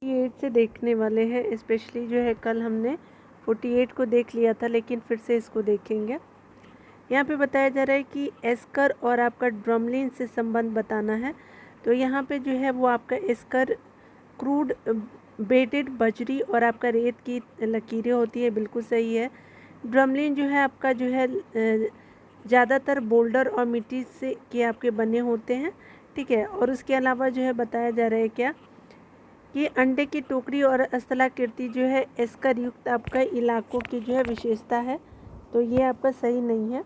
48 से देखने वाले हैं। स्पेशली जो है कल हमने 48 को देख लिया था, लेकिन फिर से इसको देखेंगे। यहाँ पे बताया जा रहा है कि एस्कर और आपका ड्रमलिन से संबंध बताना है। तो यहाँ पे जो है वो आपका एस्कर क्रूड बेटेड बजरी और आपका रेत की लकीरें होती है, बिल्कुल सही है। ड्रमलिन जो है आपका जो है ज़्यादातर बोल्डर और मिट्टी से के आपके बने होते हैं, ठीक है। और उसके अलावा जो है बताया जा रहा है क्या कि अंडे की टोकरी और स्थलाकृति जो है एस्कर युक्त आपका इलाकों की जो है विशेषता है। तो ये आपका सही नहीं है,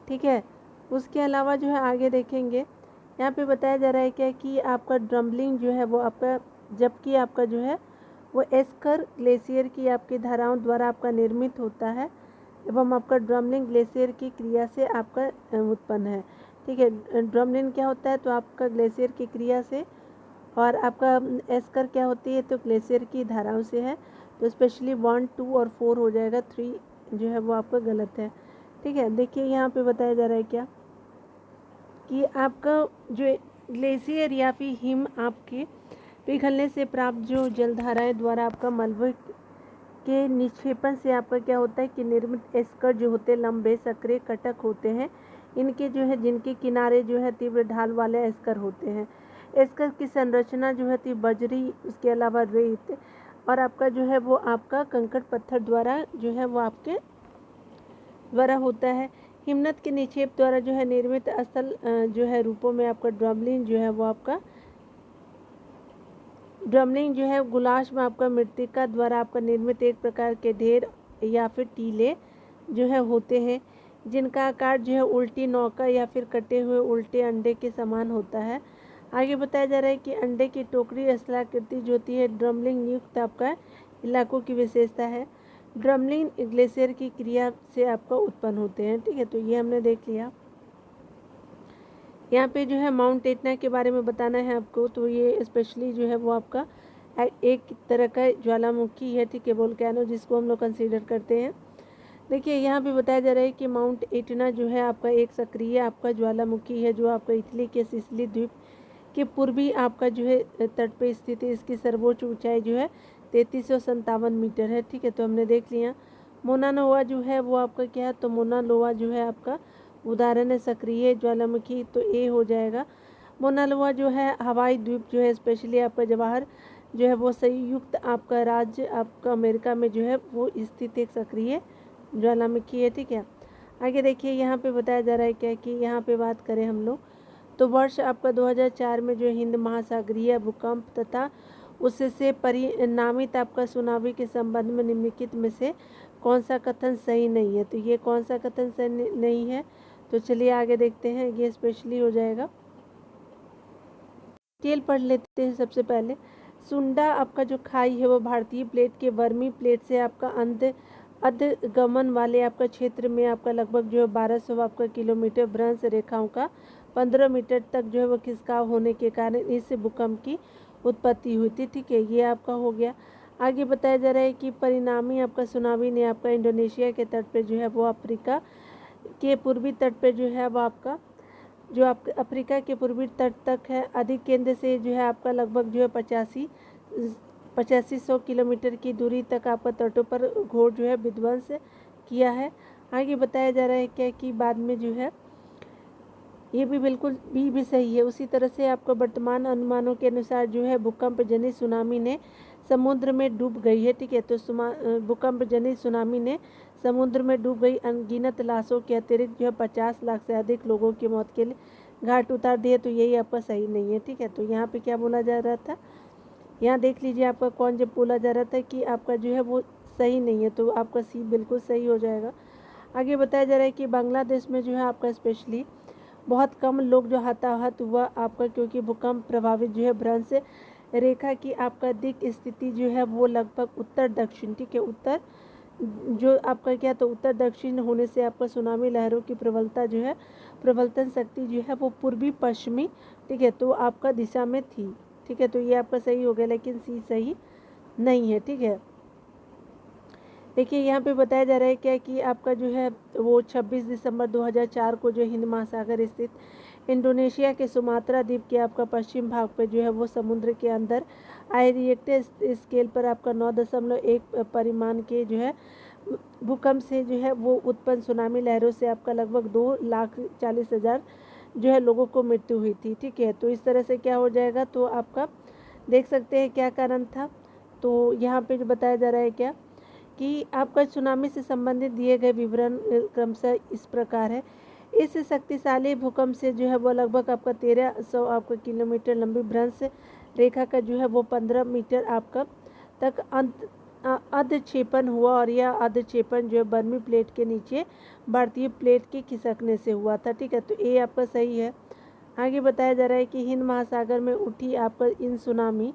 ठीक है। उसके अलावा जो है आगे देखेंगे, यहाँ पे बताया जा रहा है क्या कि आपका ड्रम्बलिंग जो है वो आपका, जबकि आपका जो है वो एस्कर ग्लेशियर की आपकी धाराओं द्वारा आपका निर्मित होता है एवं आपका ड्रम्बलिंग ग्लेशियर की क्रिया से आपका उत्पन्न है, ठीक है। ड्रम्बलिंग क्या होता है, तो आपका ग्लेशियर की क्रिया से, और आपका एस्कर क्या होती है, तो ग्लेशियर की धाराओं से है। तो स्पेशली 1, 2 और 4 हो जाएगा, 3 जो है वो आपका गलत है, ठीक है। देखिए यहाँ पे बताया जा रहा है क्या कि आपका जो ग्लेशियर या फिर हिम आपके पिघलने से प्राप्त जो जलधाराएं द्वारा आपका मलबे के निक्षेपण से आपका क्या होता है कि निर्मित एस्कर जो होते हैं लंबे सक्रिय कटक होते हैं। इनके जो है जिनके किनारे जो है तीव्र ढाल वाले एस्कर होते हैं। एस्कर की संरचना जो है थी बजरी, उसके अलावा रेत और आपका जो है वो आपका कंकड़ पत्थर द्वारा जो है वो आपके द्वारा होता है। हिमनद के निक्षेप द्वारा जो है निर्मित स्थल जो है रूपों में आपका ड्रमलिन जो है वो आपका ड्रमलिंग जो है गुलाश में आपका मृत्तिका द्वारा आपका निर्मित एक प्रकार के ढेर या फिर टीले जो है होते हैं, जिनका आकार जो है उल्टी नौका या फिर कटे हुए उल्टे अंडे के समान होता है। आगे बताया जा रहा है कि अंडे की टोकरी स्थलाकृति जो होती है ड्रमलिंग युक्त आपका इलाकों की विशेषता है। ड्रमलिंग ग्लेशियर की क्रिया से आपका उत्पन्न होते हैं, ठीक है। तो ये हमने देख लिया। यहाँ पे जो है माउंट एटना के बारे में बताना है आपको। तो ये स्पेशली जो है वो आपका एक तरह का ज्वालामुखी है, ठीक है, वोल्केनो, जिसको हम लोग कंसीडर करते हैं। देखिए यहाँ पे बताया जा रहा है कि माउंट एटना जो है आपका एक सक्रिय आपका ज्वालामुखी है, जो आपका इटली के सिसिली द्वीप के पूर्वी आपका जो है तट पे स्थित है। इसकी सर्वोच्च ऊंचाई जो है 3357 मीटर है, ठीक है। तो हमने देख लिया। मोना लोआ जो है वो आपका क्या है, तो मोना लोआ जो है आपका उदाहरण है सक्रिय ज्वालामुखी, तो ए हो जाएगा। मोना लोआ जो है हवाई द्वीप जो है स्पेशली आपका जवाहर जो है वो संयुक्त आपका राज्य आपका अमेरिका में जो है वो स्थित एक सक्रिय ज्वालामुखी है, ठीक है। आगे देखिए यहाँ पे बताया जा रहा है क्या कि यहाँ पे बात करें हम लोग, तो वर्ष आपका 2004 में जो हिंद महासागरीय भूकंप तथा उससे परिणामित आपका सुनामी के संबंध में निम्नलिखित में से कौन सा कथन सही नहीं है। तो ये कौन सा कथन सही नहीं है, तो चलिए आगे देखते हैं। ये स्पेशली हो जाएगा, डिटेल पढ़ लेते हैं। सबसे पहले सुंडा आपका जो खाई है वो भारतीय प्लेट के वर्मी प्लेट से आपका अधगमन वाले आपका क्षेत्र में आपका लगभग जो है 1200 आपका किलोमीटर भ्रंश रेखाओं का 15 मीटर तक जो है वो खिसकाव होने के कारण इस भूकंप की उत्पत्ति हुई थी, ठीक है। ये आपका हो गया। आगे बताया जा रहा है कि परिणामी आपका सुनामी ने आपका इंडोनेशिया के तट पे जो है वो अफ्रीका के पूर्वी तट पे जो है वो आपका जो आपका अफ्रीका के पूर्वी तट तक है, अधिक केंद्र से जो है आपका लगभग जो है 8500 किलोमीटर की दूरी तक आपका तटों पर घोर जो है विध्वंस किया है। आगे बताया जा रहा है क्या कि बाद में जो है ये भी बिल्कुल भी सही है। उसी तरह से आपको वर्तमान अनुमानों के अनुसार जो है भूकंप जनित सुनामी ने समुद्र में डूब गई है, ठीक है। तो भूकंप जनित सुनामी ने समुद्र में डूब गई अनगिनत लाशों के अतिरिक्त जो है 50 लाख से अधिक लोगों की मौत के लिए घाट उतार दिए। तो यही आपका सही नहीं है, ठीक है। तो यहाँ पे क्या बोला जा रहा था, यहाँ देख लीजिए आपका कौन जब बोला जा रहा था कि आपका जो है वो सही नहीं है, तो आपका सी बिल्कुल सही हो जाएगा। आगे बताया जा रहा है कि बांग्लादेश में जो है आपका स्पेशली बहुत कम लोग जो हताहत हुआ आपका, क्योंकि भूकंप प्रभावित जो है भ्रंश रेखा की आपका दिक स्थिति जो है वो लगभग उत्तर दक्षिण, ठीक है, उत्तर जो आपका क्या, तो उत्तर दक्षिण होने से आपका सुनामी लहरों की प्रबलता जो है प्रबलतन शक्ति जो है वो पूर्वी पश्चिमी, ठीक है, तो आपका दिशा में थी, ठीक है। तो ये आपका सही हो गया, लेकिन सी सही नहीं है, ठीक है। देखिए यहाँ पे बताया जा रहा है क्या कि आपका जो है वो 26 दिसंबर 2004 को जो हिंद महासागर स्थित इंडोनेशिया के सुमात्रा द्वीप के आपका पश्चिम भाग पे जो है वो समुद्र के अंदर आई रिएक्टर स्केल पर आपका 9.1 परिमाण के जो है भूकंप से जो है वो उत्पन्न सुनामी लहरों से आपका लगभग 2,40,000 जो है लोगों को मृत्यु हुई थी। ठीक है, तो इस तरह से क्या हो जाएगा, तो आपका देख सकते हैं क्या कारण था। तो यहाँ पे जो बताया जा रहा है क्या कि आपका सुनामी से संबंधित दिए गए विवरण क्रमशः इस प्रकार है। इस शक्तिशाली भूकंप से जो है वो लगभग आपका 1300 आपका किलोमीटर लंबी भ्रंश रेखा का जो है वो 15 मीटर आपका तक अधक्षेपण हुआ और यह अधक्षेपण जो है बर्मी प्लेट के नीचे भारतीय प्लेट के खिसकने से हुआ था। ठीक है, तो ये आपका सही है। आगे बताया जा रहा है कि हिंद महासागर में उठी आपका इन सुनामी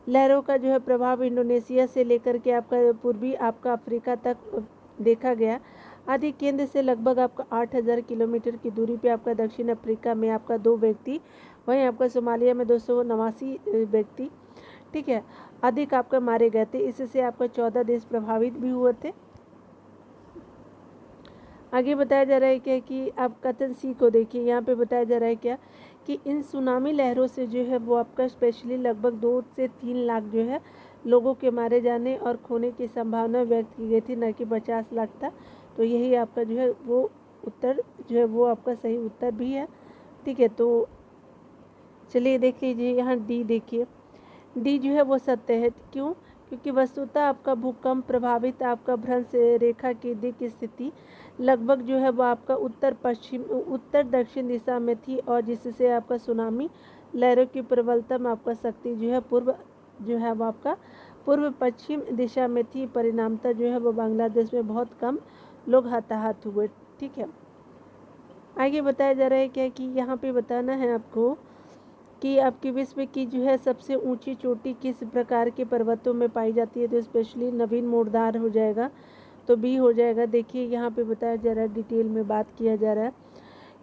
लहरों का जो है प्रभाव इंडोनेशिया से लेकर के आपका पूर्वी आपका अफ्रीका तक देखा गया। आदि केंद्र से लगभग आपका 8,000 किलोमीटर की दूरी पे आपका दक्षिण अफ्रीका में आपका 2 व्यक्ति, वहीं आपका सोमालिया में 289 व्यक्ति, ठीक है, अधिक आपका मारे गए थे। इससे आपका 14 देश प्रभावित भी हुए थे। आगे बताया जा रहा है क्या कि आप कथन सी को देखिए, यहाँ पे बताया जा रहा है क्या कि इन सुनामी लहरों से जो है वो आपका स्पेशली लगभग 2 से 3 लाख जो है लोगों के मारे जाने और खोने की संभावना व्यक्त की गई थी, न कि 50 लाख था। तो यही आपका जो है वो उत्तर जो है वो आपका सही उत्तर भी है। ठीक है, तो चलिए देख लीजिए यहाँ डी देखिए, डी जो है वो सत्य है। क्यों? क्योंकि वस्तुतः आपका भूकंप प्रभावित आपका भ्रंश रेखा की दिक् स्थिति लगभग जो है वो आपका उत्तर दक्षिण दिशा में थी और जिससे आपका सुनामी लहरों की प्रबलतम आपका शक्ति जो है पूर्व जो है वो आपका पूर्व पश्चिम दिशा में थी। परिणामतः जो है वो बांग्लादेश में बहुत कम लोग हताहत हुए। ठीक है, आगे बताया जा रहा है क्या कि यहाँ पे बताना है आपको कि आपकी विश्व की जो है सबसे ऊंची चोटी किस प्रकार के पर्वतों में पाई जाती है। तो स्पेशली नवीन मोरदार हो जाएगा, तो बी हो जाएगा। देखिए यहाँ पे बताया जा रहा है, डिटेल में बात किया जा रहा है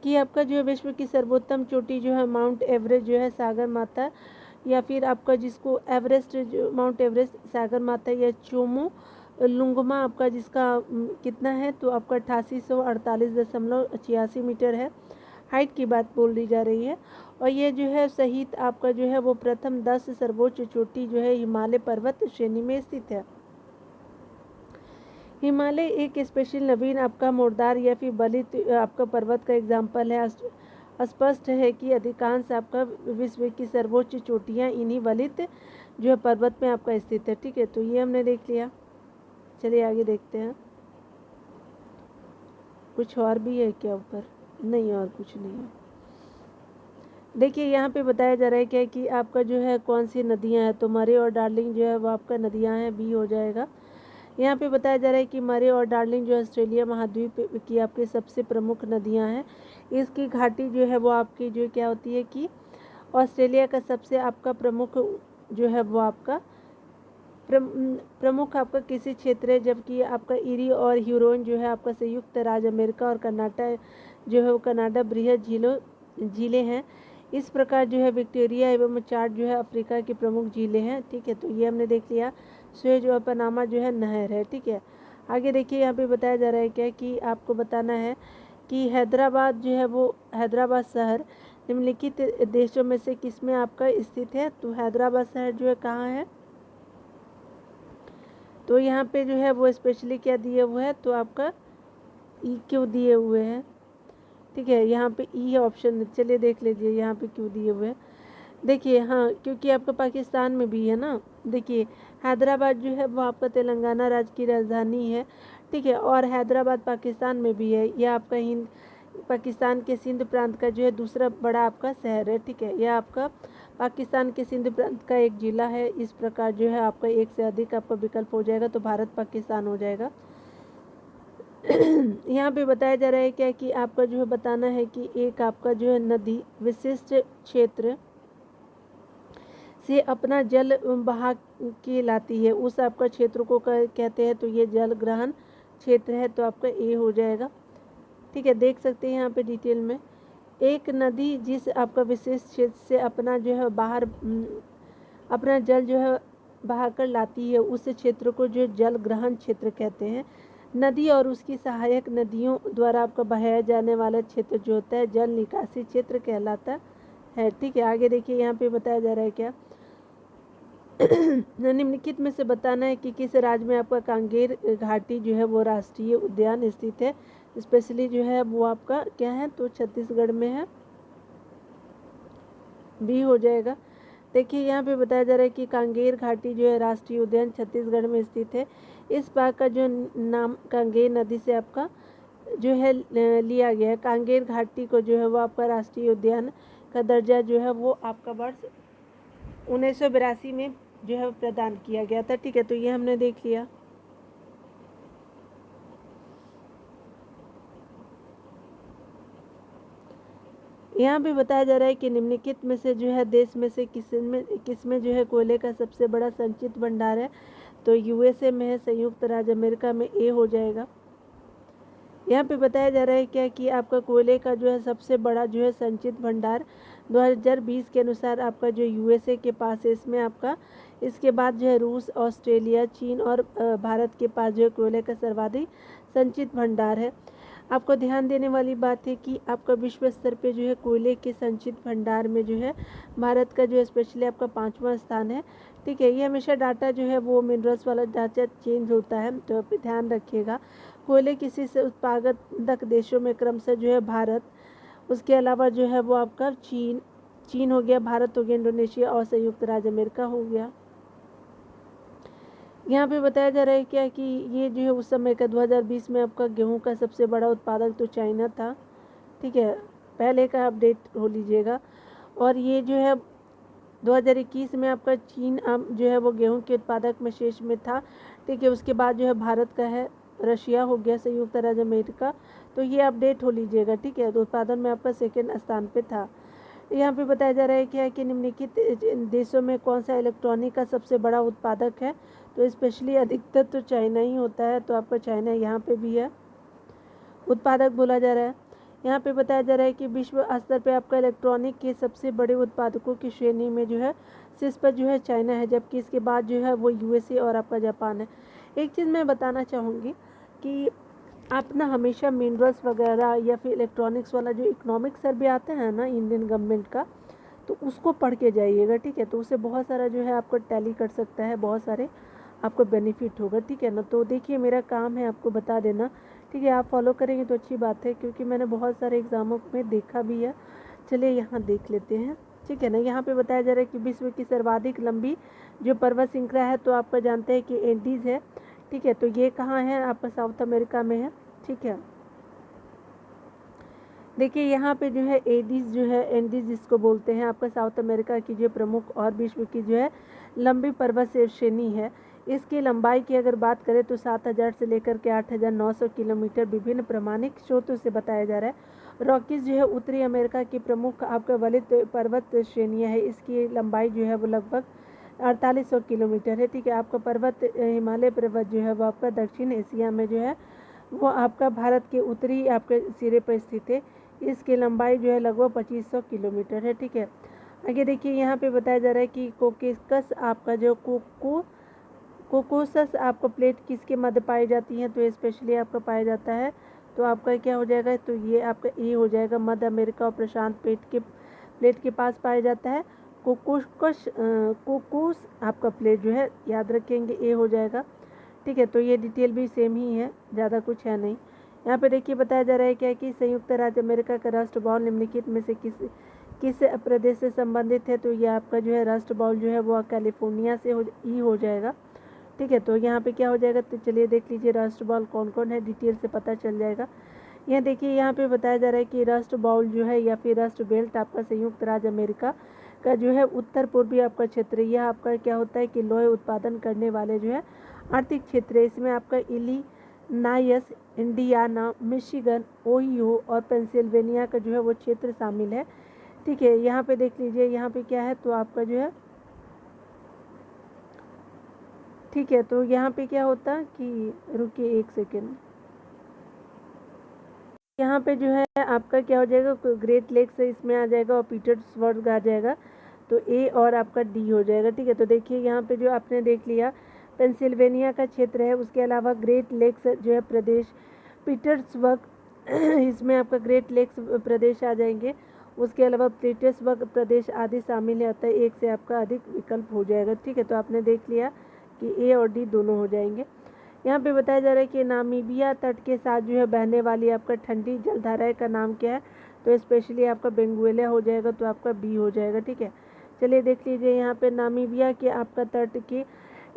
कि आपका जो है विश्व की सर्वोत्तम चोटी जो है माउंट एवरेस्ट जो है सागर माता, या फिर आपका जिसको एवरेस्ट जो माउंट एवरेस्ट सागर माता या चोमो लुंगमा आपका जिसका कितना है, तो आपका 8848.86 मीटर है। हाइट की बात बोल दी जा रही है। और ये जो है सहित आपका जो है वो प्रथम 10 सर्वोच्च चोटी जो है हिमालय पर्वत श्रेणी में स्थित है। हिमालय एक स्पेशल नवीन आपका मोरदार या फिर बलित आपका पर्वत का एग्जाम्पल है। स्पष्ट है कि अधिकांश आपका विश्व की सर्वोच्च चोटियाँ इन्हीं बलित जो है पर्वत में आपका स्थित है। ठीक है, तो ये हमने देख लिया। चलिए आगे देखते हैं, कुछ और भी है क्या ऊपर? नहीं, और कुछ नहीं है। देखिए यहाँ पे बताया जा रहा है क्या कि आपका जो है कौन सी नदियाँ हैं, तो मरे और डार्लिंग जो है वो आपका नदियाँ हैं, बी हो जाएगा। यहाँ पे बताया जा रहा है कि मरे और डार्लिंग जो ऑस्ट्रेलिया महाद्वीप की आपकी सबसे प्रमुख नदियाँ हैं। इसकी घाटी जो है वो आपकी जो क्या होती है कि ऑस्ट्रेलिया का सबसे आपका प्रमुख जो है वो आपका प्रमुख आपका किसी क्षेत्र है, जबकि आपका इरी और ह्यूरोन जो है आपका संयुक्त राज्य अमेरिका और कनाडा जो है वो कनाडा बृहद झीलें हैं। इस प्रकार जो है विक्टोरिया एवं चार्ट जो है अफ्रीका की प्रमुख झीलें हैं। ठीक है, तो ये हमने देख लिया। सुएज और पनामा जो है नहर है। ठीक है, आगे देखिए यहाँ पे बताया जा रहा है क्या कि आपको बताना है कि हैदराबाद जो है वो हैदराबाद शहर निम्नलिखित देशों में से किस में आपका स्थित है। तो हैदराबाद शहर जो है कहाँ है, तो यहाँ पे जो है वो स्पेशली क्या दिए हुए है, तो आपका ई क्यों दिए हुए हैं। ठीक है, यहाँ पे ई है ऑप्शन। चलिए देख लीजिए यहाँ पे क्यों दिए हुए हैं। देखिए हाँ, क्योंकि आपका पाकिस्तान में भी है ना। देखिए हैदराबाद जो है वो आपका तेलंगाना राज्य की राजधानी है। ठीक है, और हैदराबाद पाकिस्तान में भी है। यह आपका पाकिस्तान के सिंध प्रांत का जो है दूसरा बड़ा आपका शहर है। ठीक है, यह आपका पाकिस्तान के सिंध प्रांत का एक जिला है। इस प्रकार जो है आपका एक से अधिक आपका विकल्प हो जाएगा, तो भारत पाकिस्तान हो जाएगा। यहाँ पे बताया जा रहा है क्या कि आपका जो है बताना है कि एक आपका जो है नदी विशिष्ट क्षेत्र से अपना जल बहा के लाती है, उस आपका क्षेत्र को कहते हैं, तो ये जल ग्रहण क्षेत्र है, तो आपका ए हो जाएगा। ठीक है, देख सकते हैं यहाँ पे डिटेल में, एक नदी जिस आपका विशेष क्षेत्र से अपना जो है बाहर अपना जल जो है बहा कर लाती है, उस क्षेत्र को जो जल ग्रहण क्षेत्र कहते हैं। नदी और उसकी सहायक नदियों द्वारा आपका बहाया जाने वाला क्षेत्र जो होता है जल निकासी क्षेत्र कहलाता है। ठीक है, आगे देखिए यहाँ पे बताया जा रहा है क्या निम्नलिखित में से बताना है कि किस राज्य में आपका कांगेर घाटी जो है वो राष्ट्रीय उद्यान स्थित है। स्पेशली जो है वो आपका क्या है, तो छत्तीसगढ़ में है, बी हो जाएगा। देखिए यहाँ पे बताया जा रहा है कि कांगेर घाटी जो है राष्ट्रीय उद्यान छत्तीसगढ़ में स्थित है। इस बाग का जो नाम कांगेर नदी से आपका जो है लिया गया है। कांगेर घाटी को जो है वो आपका राष्ट्रीय उद्यान का दर्जा जो है वो आपका वर्ष 1982 में जो है प्रदान किया गया था। ठीक है, तो ये हमने देख लिया। यहाँ पे बताया जा रहा है कि निम्नलिखित में से जो है देश में से किसमें जो है कोयले का सबसे बड़ा संचित भंडार है। तो यूएसए में है, संयुक्त राज्य अमेरिका में ए हो जाएगा। यहाँ पे बताया जा रहा है क्या कि आपका कोयले का जो है सबसे बड़ा जो है संचित भंडार 2020 के अनुसार आपका जो यूएसए के पास है, इसमें आपका इसके बाद जो है रूस, ऑस्ट्रेलिया, चीन और भारत के पास जो है कोयले का सर्वाधिक संचित भंडार है। आपको ध्यान देने वाली बात है कि आपका विश्व स्तर पे जो है कोयले के संचित भंडार में जो है भारत का जो है स्पेशली आपका 5वां स्थान है। ठीक है, ये हमेशा डाटा जो है वो मिनरल्स वाला डाटा चेंज होता है, तो आप ध्यान रखिएगा। कोयले किसी से उत्पादक देशों में क्रमशः जो है भारत, उसके अलावा जो है वो आपका चीन हो गया, भारत हो गया, इंडोनेशिया और संयुक्त राज्य अमेरिका हो गया। यहाँ पे बताया जा रहा है क्या कि ये जो है उस समय का 2020 में आपका गेहूं का सबसे बड़ा उत्पादक तो चाइना था। ठीक है, पहले का अपडेट हो लीजिएगा। और ये जो है 2021 में आपका चीन जो है वो गेहूं के उत्पादक में शीर्ष में था। ठीक है, उसके बाद जो है भारत का है, रशिया हो गया, संयुक्त राज्य अमेरिका, तो ये अपडेट हो लीजिएगा। ठीक है, तो उत्पादन में आपका सेकेंड स्थान पे था। यहाँ पे बताया जा रहा है क्या कि निम्नलिखित देशों में कौन सा इलेक्ट्रॉनिक का सबसे बड़ा उत्पादक है। तो स्पेशली अधिकतर तो चाइना ही होता है, तो आपका चाइना यहाँ पे भी है उत्पादक बोला जा रहा है। यहाँ पे बताया जा रहा है कि विश्व स्तर पे आपका इलेक्ट्रॉनिक के सबसे बड़े उत्पादकों की श्रेणी में जो है शीर्ष पर जो है चाइना है, जबकि इसके बाद जो है वो यूएसए और आपका जापान है। एक चीज़ मैं बताना चाहूँगी कि आप ना हमेशा मिनरल्स वगैरह या फिर इलेक्ट्रॉनिक्स वाला जो इकोनॉमिक सर्वे आता है ना इंडियन गवर्नमेंट का, तो उसको पढ़ के जाइएगा। ठीक है, तो उससे बहुत सारा जो है आपको टैली कर सकता है, बहुत सारे आपको बेनिफिट होगा। ठीक है ना, तो देखिए मेरा काम है आपको बता देना। ठीक है, आप फॉलो करेंगे तो अच्छी बात है, क्योंकि मैंने बहुत सारे एग्ज़ामों में देखा भी है। चलिए यहाँ देख लेते हैं। ठीक है ना, यहाँ पे बताया जा रहा है कि विश्व की सर्वाधिक लंबी जो पर्वत श्रृंखला है, तो आपका जानते हैं कि एंडीज़ है। ठीक है, तो ये कहाँ है, आपका साउथ अमेरिका में है। ठीक है, देखिए यहाँ पे जो है एडीज जो है एंडीज जिसको बोलते हैं, आपका साउथ अमेरिका की जो प्रमुख और विश्व की जो है लंबी पर्वत श्रेणी है। इसकी लंबाई की अगर बात करें तो 7000 से लेकर के 8900 किलोमीटर विभिन्न प्रमाणिक स्रोतों से बताया जा रहा है। रॉकीज जो है उत्तरी अमेरिका की प्रमुख आपका वलित पर्वत श्रेणियाँ है। इसकी लंबाई जो है वो लगभग 4800 किलोमीटर है। ठीक है, आपका पर्वत हिमालय पर्वत जो है वो आपका दक्षिण एशिया में जो है वो आपका भारत के उत्तरी आपके सिरे पर स्थित है। इसकी लंबाई जो है लगभग 2500 किलोमीटर है। ठीक है, आगे देखिए यहाँ पे बताया जा रहा है कि कोकेकस आपका जो कोकोसस आपका प्लेट किसके मध्य पाई जाती है। तो स्पेशली आपका पाया जाता है, तो आपका क्या हो जाएगा, तो ये आपका ए हो जाएगा, मध्य अमेरिका और प्रशांत प्लेट के पास पाया जाता है। कोकोस आपका प्लेट जो है याद रखेंगे ए हो जाएगा। ठीक है, तो ये डिटेल भी सेम ही है, ज़्यादा कुछ है नहीं। यहाँ पे देखिए बताया जा रहा है क्या कि संयुक्त राज्य अमेरिका का राष्ट्र बाउल निम्नलिखित में से किस प्रदेश से संबंधित है। तो ये आपका जो है राष्ट्र बाउल जो है वो कैलिफोर्निया से हो जाएगा। ठीक है, तो यहाँ पे क्या हो जाएगा, तो चलिए देख लीजिए राष्ट्र बाउल कौन कौन है, डिटेल से पता चल जाएगा। यह देखिए यहाँ पे बताया जा रहा है कि राष्ट्र बाउल जो है या फिर राष्ट्र बेल्ट आपका संयुक्त राज्य अमेरिका का जो है उत्तर पूर्वी आपका क्षेत्र, यह आपका क्या होता है कि लोहे उत्पादन करने वाले जो है आर्थिक क्षेत्र है। इसमें आपका इलिनाइस, इंडियाना, मिशिगन, ओहियो और पेंसिल्वेनिया का जो है वो क्षेत्र शामिल है। ठीक है, यहाँ पे देख लीजिए यहाँ पे क्या है, तो आपका जो है ठीक है, तो यहाँ पे क्या होता कि रुकिए एक सेकेंड, यहाँ पे जो है आपका क्या हो जाएगा, ग्रेट लेक्स इसमें आ जाएगा और पीटर्सबर्ग आ जाएगा, तो ए और आपका डी हो जाएगा। ठीक है, तो देखिए यहाँ पे जो आपने देख लिया पेंसिल्वेनिया का क्षेत्र है। उसके अलावा ग्रेट लेक्स जो है प्रदेश, पीटर्सबर्ग इसमें आपका ग्रेट लेक्स प्रदेश आ जाएंगे। उसके अलावा पीटर्सबर्ग प्रदेश आदि शामिल है, अतः एक से आपका अधिक विकल्प हो जाएगा। ठीक है, तो आपने देख लिया कि ए और डी दोनों हो जाएंगे। यहाँ पे बताया जा रहा है कि नामीबिया तट के साथ जो है बहने वाली आपका ठंडी जलधारा का नाम क्या है, तो स्पेशली आपका बेंगुएला हो जाएगा, तो आपका बी हो जाएगा। ठीक है, चलिए देख लीजिए यहाँ पे नामीबिया के आपका तट के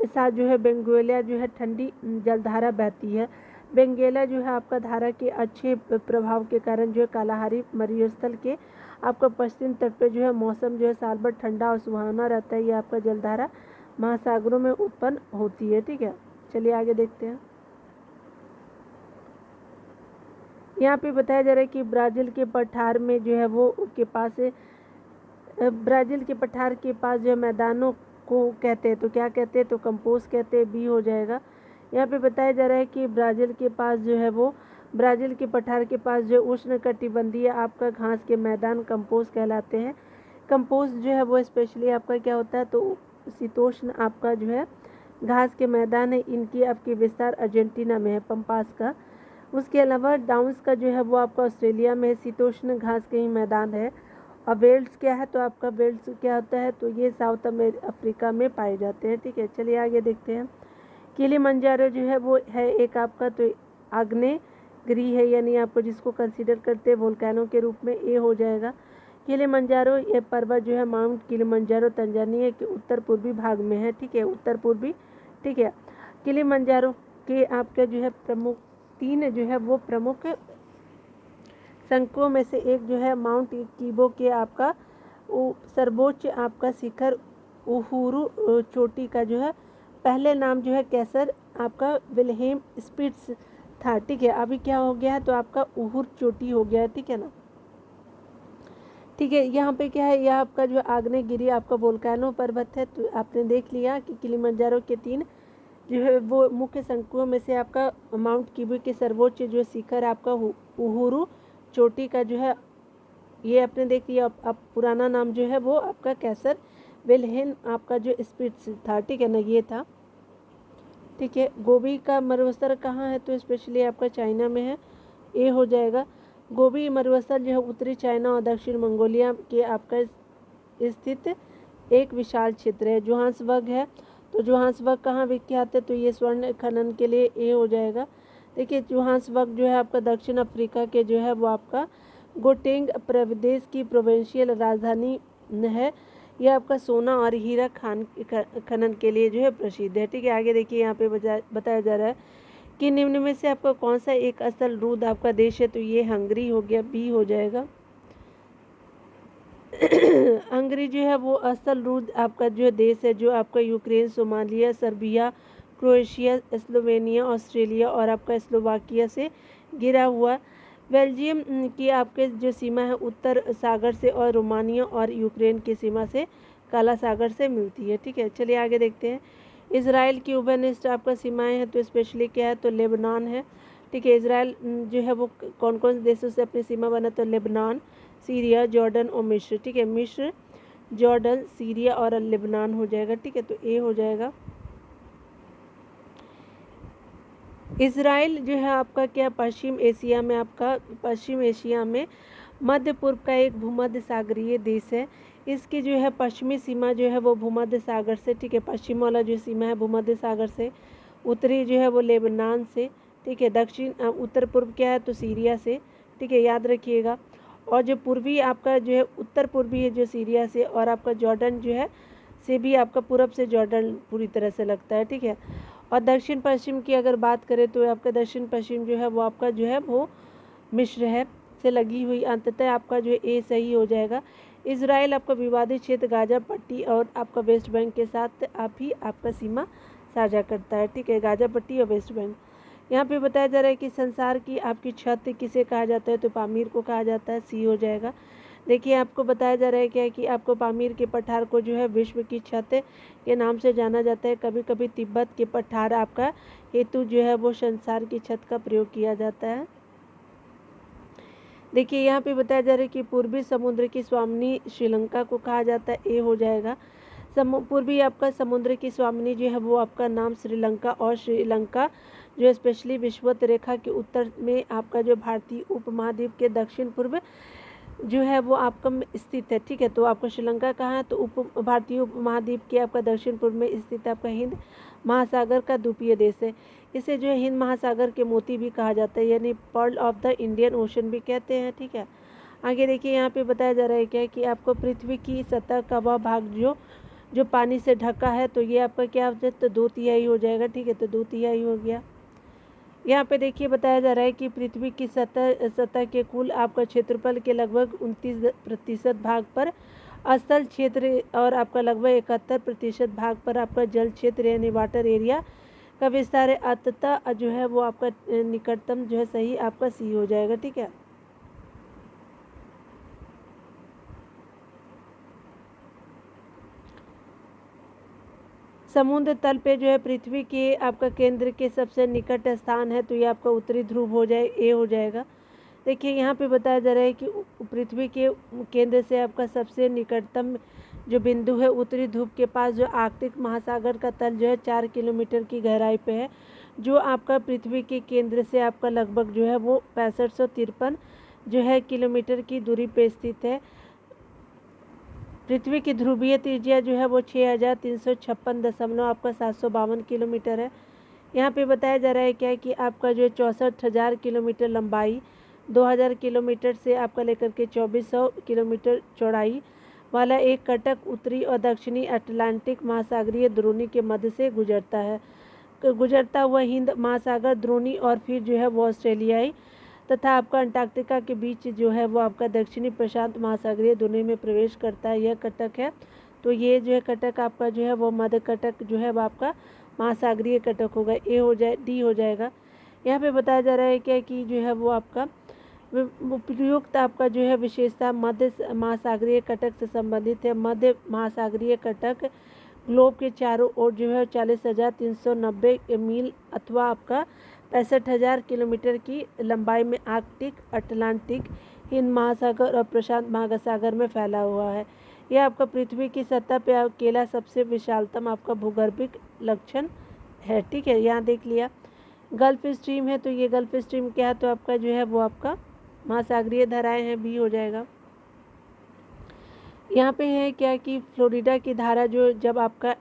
साथ जो है बेंगुएला जो है ठंडी जलधारा बहती है। बेंगुएला जो है आपका धारा के अच्छे प्रभाव के कारण जो है कालाहारी मरुस्थल के आपका पश्चिम तट पे जो है मौसम जो है साल भर ठंडा और सुहावना रहता है। ये आपका जलधारा महासागरों में उत्पन्न होती है। ठीक है, चलिए आगे देखते हैं। यहाँ पे बताया जा रहा है कि ब्राज़ील के पठार में जो है वो के पास ब्राज़ील के पठार के पास जो है मैदानों को कहते हैं, तो क्या कहते हैं, तो कंपोज कहते हैं, बी हो जाएगा। यहाँ पे बताया जा रहा है कि ब्राज़ील के पास जो है वो ब्राज़ील के पठार के पास जो उष्णकटिबंधीय आपका घास के मैदान कंपोज कहलाते हैं। कंपोज जो है वो स्पेशली आपका क्या होता है, तो शीतोष्ण आपका जो है घास के मैदान है। इनकी आपकी विस्तार अर्जेंटीना में है, पंपास का। उसके अलावा डाउन्स का जो है वो आपका ऑस्ट्रेलिया में शीतोष्ण घास के ही मैदान है। और वेल्स क्या है, तो आपका वेल्स क्या होता है, तो ये साउथ अफ्रीका में पाए जाते हैं। ठीक है, चलिए आगे देखते हैं। किलिमंजारो जो है वो है एक आपका तो आग्नेयगिरी है, यानी आपको जिसको कंसीडर करते हैं वोल्केनो के रूप में, ए हो जाएगा। किलिमंजारो ये पर्वत जो है माउंट किलिमंजारो तंजानिया के उत्तर पूर्वी भाग में है। ठीक है, उत्तर पूर्वी। ठीक है, किलिमंजारो के आपके जो है प्रमुख तीन जो है वो प्रमुख शंकुओं में से एक जो है माउंट कीबो के आपका सर्वोच्च आपका शिखर उहुरु चोटी का जो है पहले नाम जो है कैसर आपका विल्हेम स्पिट्स था। ठीक है, अभी क्या हो गया है, तो आपका उहुर चोटी हो गया है। ठीक है ना। ठीक है, यहाँ पे क्या है, यह आपका जो आग्नेयगिरी आपका वोल्केनो पर्वत है। तो आपने देख लिया कि किलिमंजारो के तीन जो है वो मुख्य शंकुओं में से आपका माउंट कीबो के सर्वोच्च जो शिखर आपका उहुरु चोटी का जो है ये आपने देख लिया। अब पुराना नाम जो है वो आपका कैसर विल्हेम आपका जो स्पिट्स था। ठीक है ना, ये था। ठीक है, गोबी का मरुस्थल कहाँ है, तो स्पेशली आपका चाइना में है, ए हो जाएगा। गोबी मरुस्थल जो है उत्तरी चाइना और दक्षिण मंगोलिया के आपका स्थित एक विशाल क्षेत्र है। जोहान्सबर्ग है, तो जोहान्सबर्ग कहाँ विख्यात है, तो ये स्वर्ण खनन के लिए, ए हो जाएगा। देखिए जोहान्सबर्ग जो है आपका दक्षिण अफ्रीका के जो है वो आपका गोटेंग प्रदेश की प्रोविंशियल राजधानी है। यह आपका सोना और हीरा खनन के लिए जो है प्रसिद्ध है। ठीक है, आगे देखिए यहाँ पे बताया जा रहा है कि निम्न में से आपका कौन सा एक असल रूद आपका देश है, तो ये हंगरी हो गया, बी हो जाएगा। हंगरी जो है वो असल रूद आपका जो देश है, जो आपका Ukraine, Somalia, Serbia, Croatia, Slovenia, Australia और आपका स्लोवाकिया से घिरा हुआ। बेल्जियम की आपके जो सीमा है उत्तर सागर से और रोमानिया और यूक्रेन की सीमा से काला सागर से मिलती है। ठीक है, चलिए आगे देखते हैं। इज़राइल की उभयनिष्ठ आपका सीमाएं हैं, तो स्पेशली क्या है, तो लेबनान है। ठीक है, इज़राइल जो है वो कौन कौन से देशों से अपनी सीमा बना, तो लेबनान, सीरिया, जॉर्डन और मिस्र। ठीक है, मिस्र, जॉर्डन, सीरिया और लेबनान हो जाएगा। ठीक है, तो ए हो जाएगा। इज़राइल जो है आपका क्या पश्चिम एशिया में मध्य पूर्व का एक भूमध्य सागरीय देश है। इसकी जो है पश्चिमी सीमा जो है वो भूमध्य सागर से, ठीक है, पश्चिम वाला जो सीमा है भूमध्य सागर से, उत्तरी जो है वो लेबनान से, ठीक है, दक्षिण उत्तर पूर्व क्या है, तो सीरिया से। ठीक है, याद रखिएगा। और जो पूर्वी आपका जो है उत्तर पूर्वी है जो सीरिया से, और आपका जॉर्डन जो है से भी आपका पूरब से जॉर्डन पूरी तरह से लगता है। ठीक है, और दक्षिण पश्चिम की अगर बात करें तो आपका दक्षिण पश्चिम जो है वो आपका जो है वो मिस्र है से लगी हुई। अंततः आपका जो ए सही हो जाएगा। इज़राइल आपका विवादित क्षेत्र गाजा पट्टी और आपका वेस्ट बैंक के साथ आपका सीमा साझा करता है। ठीक है, गाजा पट्टी और वेस्ट बैंक। यहाँ पे बताया जा रहा है कि संसार की आपकी छत किसे कहा जाता है, तो पामीर को कहा जाता है, सी हो जाएगा। देखिए आपको बताया जा रहा है क्या कि आपको पामीर के पठार को जो है विश्व की छत के नाम से जाना जाता है। कभी कभी तिब्बत के पठार आपका हेतु जो है वो संसार की छत का प्रयोग किया जाता है। देखिए यहाँ पे बताया जा रहा है कि पूर्वी समुद्र की स्वामिनी श्रीलंका को कहा जाता है, ए हो जाएगा। पूर्वी आपका समुद्र की स्वामिनी जो है वो आपका नाम श्रीलंका, और श्रीलंका जो है स्पेशली विषुवत रेखा के उत्तर में आपका जो भारतीय उपमहाद्वीप के दक्षिण पूर्व जो है वो आपका स्थित है। ठीक है, तो आपका श्रीलंका कहाँ है, तो भारतीय उपमहाद्वीप के आपका दक्षिण पूर्व में स्थित आपका हिंद महासागर का द्वीपीय देश है। इसे जो है हिंद महासागर के मोती भी कहा जाता है, यानी pearl of the Indian ocean भी कहते हैं। ठीक है, आगे देखिए यहाँ पे बताया जा रहा है क्या है कि आपको पृथ्वी की सतह का वह भाग जो पानी से ढका है, तो ये आपका क्या हो जाए, तो 2/3 हो जाएगा। ठीक है, तो 2/3 हो गया। यहाँ पे देखिए बताया जा रहा है कि पृथ्वी की सतह के कुल आपका क्षेत्रफल के लगभग 29% भाग पर स्थल क्षेत्र और आपका लगभग 71% भाग पर आपका जल क्षेत्र यानी वाटर एरिया का विस्तार है। अतः जो है वो आपका निकटतम जो है सही आपका सी हो जाएगा। ठीक है, समुद्र तल पे जो है पृथ्वी के आपका केंद्र के सबसे निकट स्थान है, तो ये आपका उत्तरी ध्रुव हो जाए, ए हो जाएगा। देखिए यहाँ पे बताया जा रहा है कि पृथ्वी के केंद्र से आपका सबसे निकटतम जो बिंदु है उत्तरी ध्रुव के पास जो आर्कटिक महासागर का तल जो है 4 किलोमीटर की गहराई पे है, जो आपका पृथ्वी के केंद्र से आपका लगभग जो है वो 6553 जो है किलोमीटर की दूरी पे स्थित है। पृथ्वी की ध्रुवीय त्रिज्या जो है वो 6356 आपका 752 किलोमीटर है। यहाँ पे बताया जा रहा है क्या है कि आपका जो है 64,000 किलोमीटर लंबाई, 2000 किलोमीटर से आपका लेकर के 2400 किलोमीटर चौड़ाई वाला एक कटक उत्तरी और दक्षिणी अटलांटिक महासागरीय द्रोणी के मध्य से गुजरता हुआ हिंद महासागर द्रोणी और फिर जो है वो ऑस्ट्रेलियाई तथा आपका अंटार्कटिका के बीच जो है वो आपका दक्षिणी प्रशांत महासागरीय द्रोणी में प्रवेश करता है। यह कटक है, तो ये जो है कटक आपका जो है वो मध्य कटक जो है वो आपका महासागरीय कटक होगा, ए हो जाए, डी हो जाएगा। यहाँ पे बताया जा रहा है क्या कि जो है वो आपका उपयुक्त आपका जो है विशेषता मध्य महासागरीय कटक से संबंधित है। मध्य महासागरीय कटक ग्लोब के चारों ओर जो है 40,390 मील अथवा आपका 65,000 किलोमीटर की लंबाई में आर्कटिक, अटलांटिक, हिंद महासागर और प्रशांत महासागर में फैला हुआ है। यह आपका पृथ्वी की सतह पे अकेला सबसे विशालतम आपका भूगर्भिक लक्षण है। ठीक है, यहाँ देख लिया। गल्फ स्ट्रीम है, तो ये गल्फ स्ट्रीम क्या है, तो आपका जो है वो आपका महासागरीय धाराएं हैं, भी हो जाएगा। यहाँ पे है क्या कि फ्लोरिडा की धारा जो जब आपका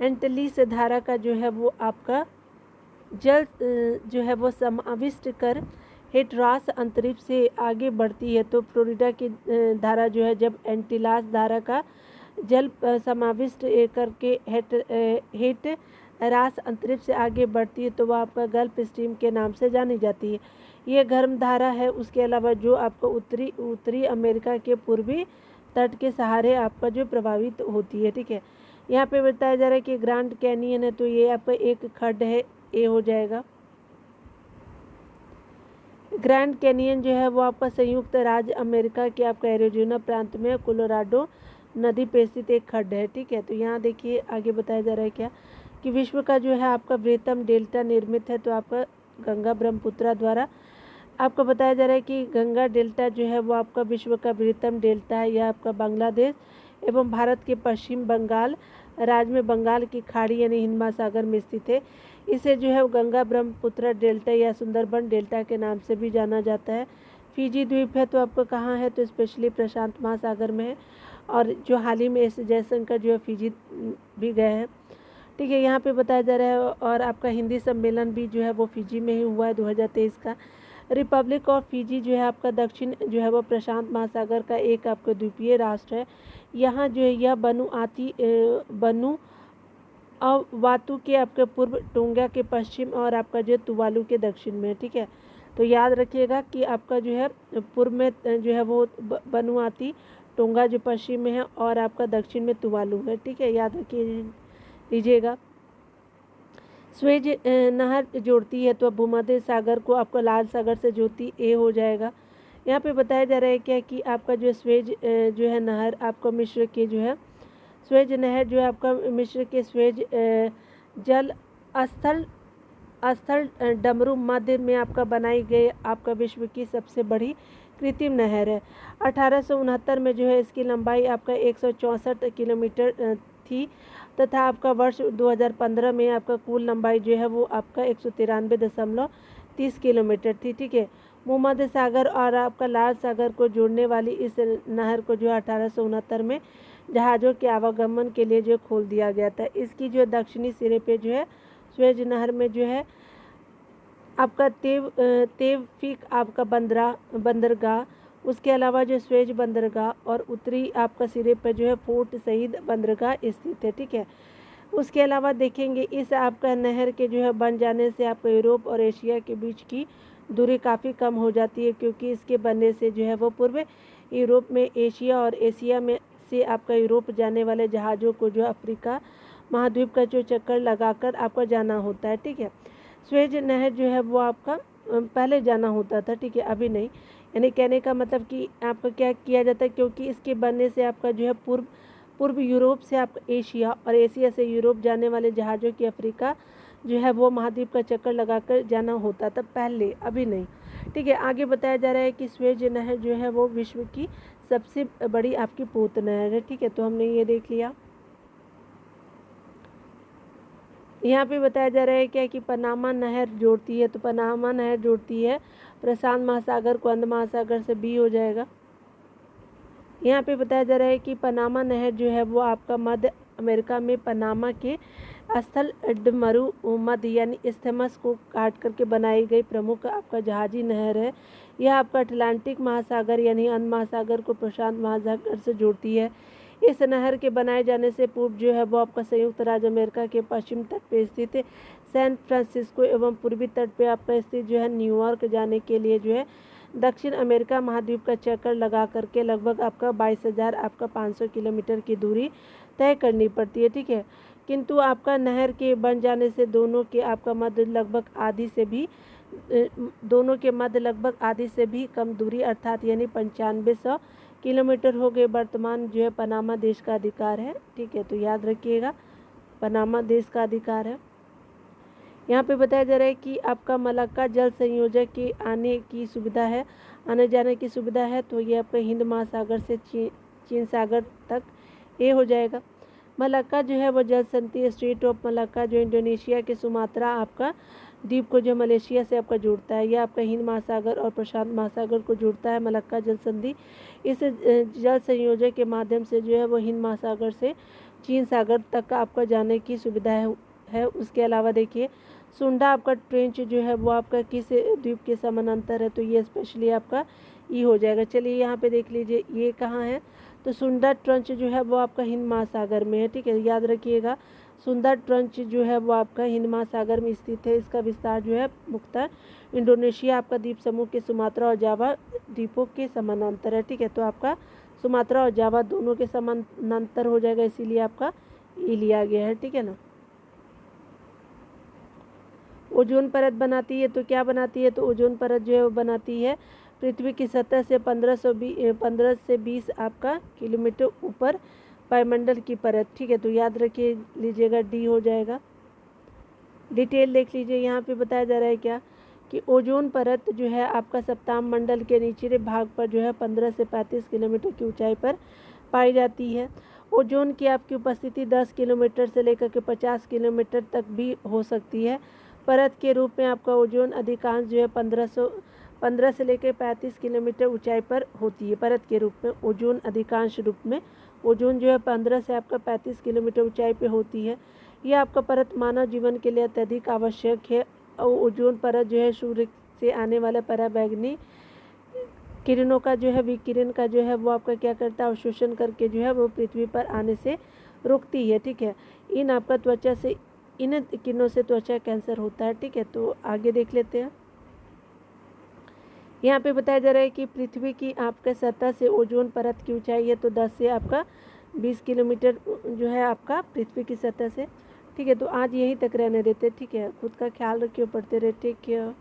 एंटलिस धारा का जो है वो आपका जल जो है वो समाविष्ट कर हेटरास अंतरिक्ष से आगे बढ़ती है, तो फ्लोरिडा की धारा जो है जब एंटिलास धारा का जल समाविष्ट करके हेट रास अंतरिक्ष से आगे बढ़ती है, तो वह आपका गल्फ स्ट्रीम के नाम से जानी जाती है। ये गर्म धारा है। उसके अलावा जो आपका उत्तरी अमेरिका के पूर्वी तट के सहारे आपका जो प्रभावित होती है। ठीक है, यहाँ पे बताया जा रहा है कि ग्रैंड कैनियन है, तो ये आपका एक खड्ड है, ए हो जाएगा। ग्रैंड कैनियन जो है वो आपका संयुक्त राज्य अमेरिका के आपका एरिजोना प्रांत में कोलोराडो नदी पे स्थित एक खड्ड है। ठीक है, तो यहाँ देखिए आगे बताया जा रहा है क्या कि विश्व का जो है आपका बृहत्तम डेल्टा निर्मित है, तो आपका गंगा ब्रह्मपुत्रा द्वारा आपको बताया जा रहा है कि गंगा डेल्टा जो है वो आपका विश्व का बृहत्तम डेल्टा है। यह आपका बांग्लादेश एवं भारत के पश्चिम बंगाल राज्य में बंगाल की खाड़ी यानी हिंद महासागर में स्थित है। इसे जो है गंगा ब्रह्मपुत्र डेल्टा या सुंदरबन डेल्टा के नाम से भी जाना जाता है। फिजी द्वीप है, तो आपको कहाँ है, तो स्पेशली प्रशांत महासागर में है, और जो हाल ही में एस जयशंकर जो है फिजी भी गए हैं। ठीक है, यहाँ पे बताया जा रहा है, और आपका हिंदी सम्मेलन भी जो है वो फिजी में ही हुआ है 2023 का। रिपब्लिक ऑफ फिजी जो है आपका दक्षिण जो है वो प्रशांत महासागर का एक आपका द्वीपीय राष्ट्र है। यहाँ जो है यह वातु के आपके पूर्व, टोंगा के पश्चिम और आपका जो है तुवालू के दक्षिण में है। ठीक है, तो याद रखिएगा कि आपका जो है पूर्व में जो है वो बनुआती, टोंगा जो पश्चिम में है, और आपका दक्षिण में तुवालू है। ठीक है, याद रखिए लीजिएगा। स्वेज नहर जोड़ती है, तो भूमध्य सागर को आपका लाल सागर से जोड़ती, ए हो जाएगा। यहाँ पे बताया जा रहा है क्या कि आपका जो स्वेज जो है नहर आपका मिस्र के जो है स्वेज नहर जो है आपका मिस्र के स्वेज जल स्थल डमरू मध्य में आपका बनाई गई आपका विश्व की सबसे बड़ी कृत्रिम नहर है। 1869 में जो है इसकी लंबाई आपका 164 किलोमीटर थी तथा आपका वर्ष 2015 में आपका कुल लंबाई जो है वो आपका 193.30 किलोमीटर थी। ठीक है, भूमध्य सागर और आपका लाल सागर को जोड़ने वाली इस नहर को जो 1869 में जहाज़ों के आवागमन के लिए जो खोल दिया गया था। इसकी जो दक्षिणी सिरे पे जो है स्वेज नहर में जो है आपका तेवफिक आपका बंदरगाह, उसके अलावा जो स्वेज बंदरगाह और उत्तरी आपका सिरे पर जो है फोर्ट सईद बंदरगाह स्थित है। ठीक है, उसके अलावा देखेंगे इस आपका नहर के जो है बन जाने से आपका यूरोप और एशिया के बीच की दूरी काफ़ी कम हो जाती है, क्योंकि इसके बनने से जो है वो पूर्व यूरोप में एशिया और एशिया में से आपका यूरोप जाने वाले जहाज़ों को जो अफ्रीका महाद्वीप का जो चक्कर लगाकर आपका जाना होता है। ठीक है, स्वेज नहर जो है वो आपका पहले जाना होता था। ठीक है, अभी नहीं। यानी कहने का मतलब कि आपका क्या किया जाता है, क्योंकि इसके बनने से आपका जो है पूर्व यूरोप से आपका एशिया और एशिया से यूरोप जाने वाले जहाज़ों की अफ्रीका जो है वो महाद्वीप का चक्कर लगाकर जाना होता था पहले, अभी नहीं। ठीक है, आगे बताया जा रहा है कि स्वेज नहर जो है वो विश्व की सबसे बड़ी आपकी पोत नहर है। ठीक है, तो हमने ये देख लिया। यहाँ पे बताया जा रहा है क्या कि पनामा नहर जोड़ती है, तो पनामा नहर जोड़ती है प्रशांत महासागर को अंध महासागर से, बी हो जाएगा। यहाँ पे बताया जा रहा है कि पनामा नहर जो है वो आपका मध्य अमेरिका में पनामा के स्थल डमरू मध्य यानी इस्थमस को काट करके बनाई गई प्रमुख आपका जहाजी नहर है। यह आपका अटलांटिक महासागर यानी अंध महासागर को प्रशांत महासागर से जोड़ती है। इस नहर के बनाए जाने से पूर्व जो है वो आपका संयुक्त राज्य अमेरिका के पश्चिम तट पे स्थित सैन फ्रांसिस्को एवं पूर्वी तट पे आपका स्थित जो है न्यूयॉर्क जाने के लिए जो है दक्षिण अमेरिका महाद्वीप का चक्कर लगा करके लगभग आपका 22,000 आपका 500 किलोमीटर की दूरी तय करनी पड़ती है। ठीक है, किंतु आपका नहर के बन जाने से दोनों के मध्य लगभग आधी से भी कम दूरी अर्थात यानी 9500 किलोमीटर हो गए। वर्तमान जो है पनामा देश का अधिकार है। ठीक है, तो याद रखिएगा पनामा देश का अधिकार है। यहाँ पे बताया जा रहा है कि आपका मलक्का जल संयोजक की आने जाने की सुविधा है, तो ये आपका हिंद महासागर से चीन सागर तक ये हो जाएगा। मलक्का जो है वो जल संधि स्ट्रेट ऑफ मलक्का जो इंडोनेशिया के सुमात्रा आपका द्वीप को जो मलेशिया से आपका जोड़ता है, यह आपका हिंद महासागर और प्रशांत महासागर को जोड़ता है। मलक्का जल संधि इस जल संयोजक के माध्यम से जो है वो हिंद महासागर से चीन सागर तक का आपका जाने की सुविधा है। उसके अलावा देखिए सुंडा आपका ट्रेंच जो है वो आपका किस द्वीप के समानांतर है, तो ये स्पेशली आपका ई हो जाएगा। चलिए यहाँ पे देख लीजिए ये कहाँ है, तो सुंडा ट्रंच जो है वो आपका हिंद महासागर में है। ठीक है, याद रखिएगा सुंदर ट्रंच जो है वो आपका हिंद महासागर में स्थित है। इसका विस्तार जो है मुख्यतः इंडोनेशिया आपका द्वीप समूह के सुमात्रा और जावा द्वीपों के समानांतर है। ठीक है, तो आपका सुमात्रा और जावा दोनों के समानांतर हो जाएगा, इसीलिए आपका ई लिया गया है। ठीक है ना। ओजोन परत बनाती है, तो क्या बनाती है, तो ओजोन परत जो है वो बनाती है पृथ्वी की सतह से 15 से 20 आपका किलोमीटर ऊपर वायुमंडल की परत। ठीक है, तो याद रखिए लीजिएगा डी हो जाएगा। डिटेल देख लीजिए, यहाँ पे बताया जा रहा है क्या कि ओजोन परत जो है आपका सप्ताह मंडल के निचले भाग पर जो है 15 से 35 किलोमीटर की ऊंचाई पर पाई जाती है। ओजोन की आपकी उपस्थिति 10 किलोमीटर से लेकर के 50 किलोमीटर तक भी हो सकती है। परत के रूप में आपका ओजोन अधिकांश जो है 15 से लेकर 35 किलोमीटर ऊंचाई पर होती है। परत के रूप में ओजोन अधिकांश रूप में ओजोन जो है 15 से आपका 35 किलोमीटर ऊंचाई पे होती है। यह आपका परत मानव जीवन के लिए अत्यधिक आवश्यक है। और ओजोन परत जो है सूर्य से आने वाले पराबैंगनी किरणों का जो है विकिरण का जो है वो आपका क्या करता है, अवशोषण करके जो है वो पृथ्वी पर आने से रोकती है। ठीक है, इन किरणों से त्वचा कैंसर होता है। ठीक है, तो आगे देख लेते हैं। यहाँ पे बताया जा रहा है कि पृथ्वी की आपके सतह से ओजोन परत की ऊंचाई है तो 10 से आपका 20 किलोमीटर जो है आपका पृथ्वी की सतह से। ठीक है, तो आज यहीं तक रहने देते। ठीक है, खुद का ख्याल रखिए, पढ़ते रहे। Take care.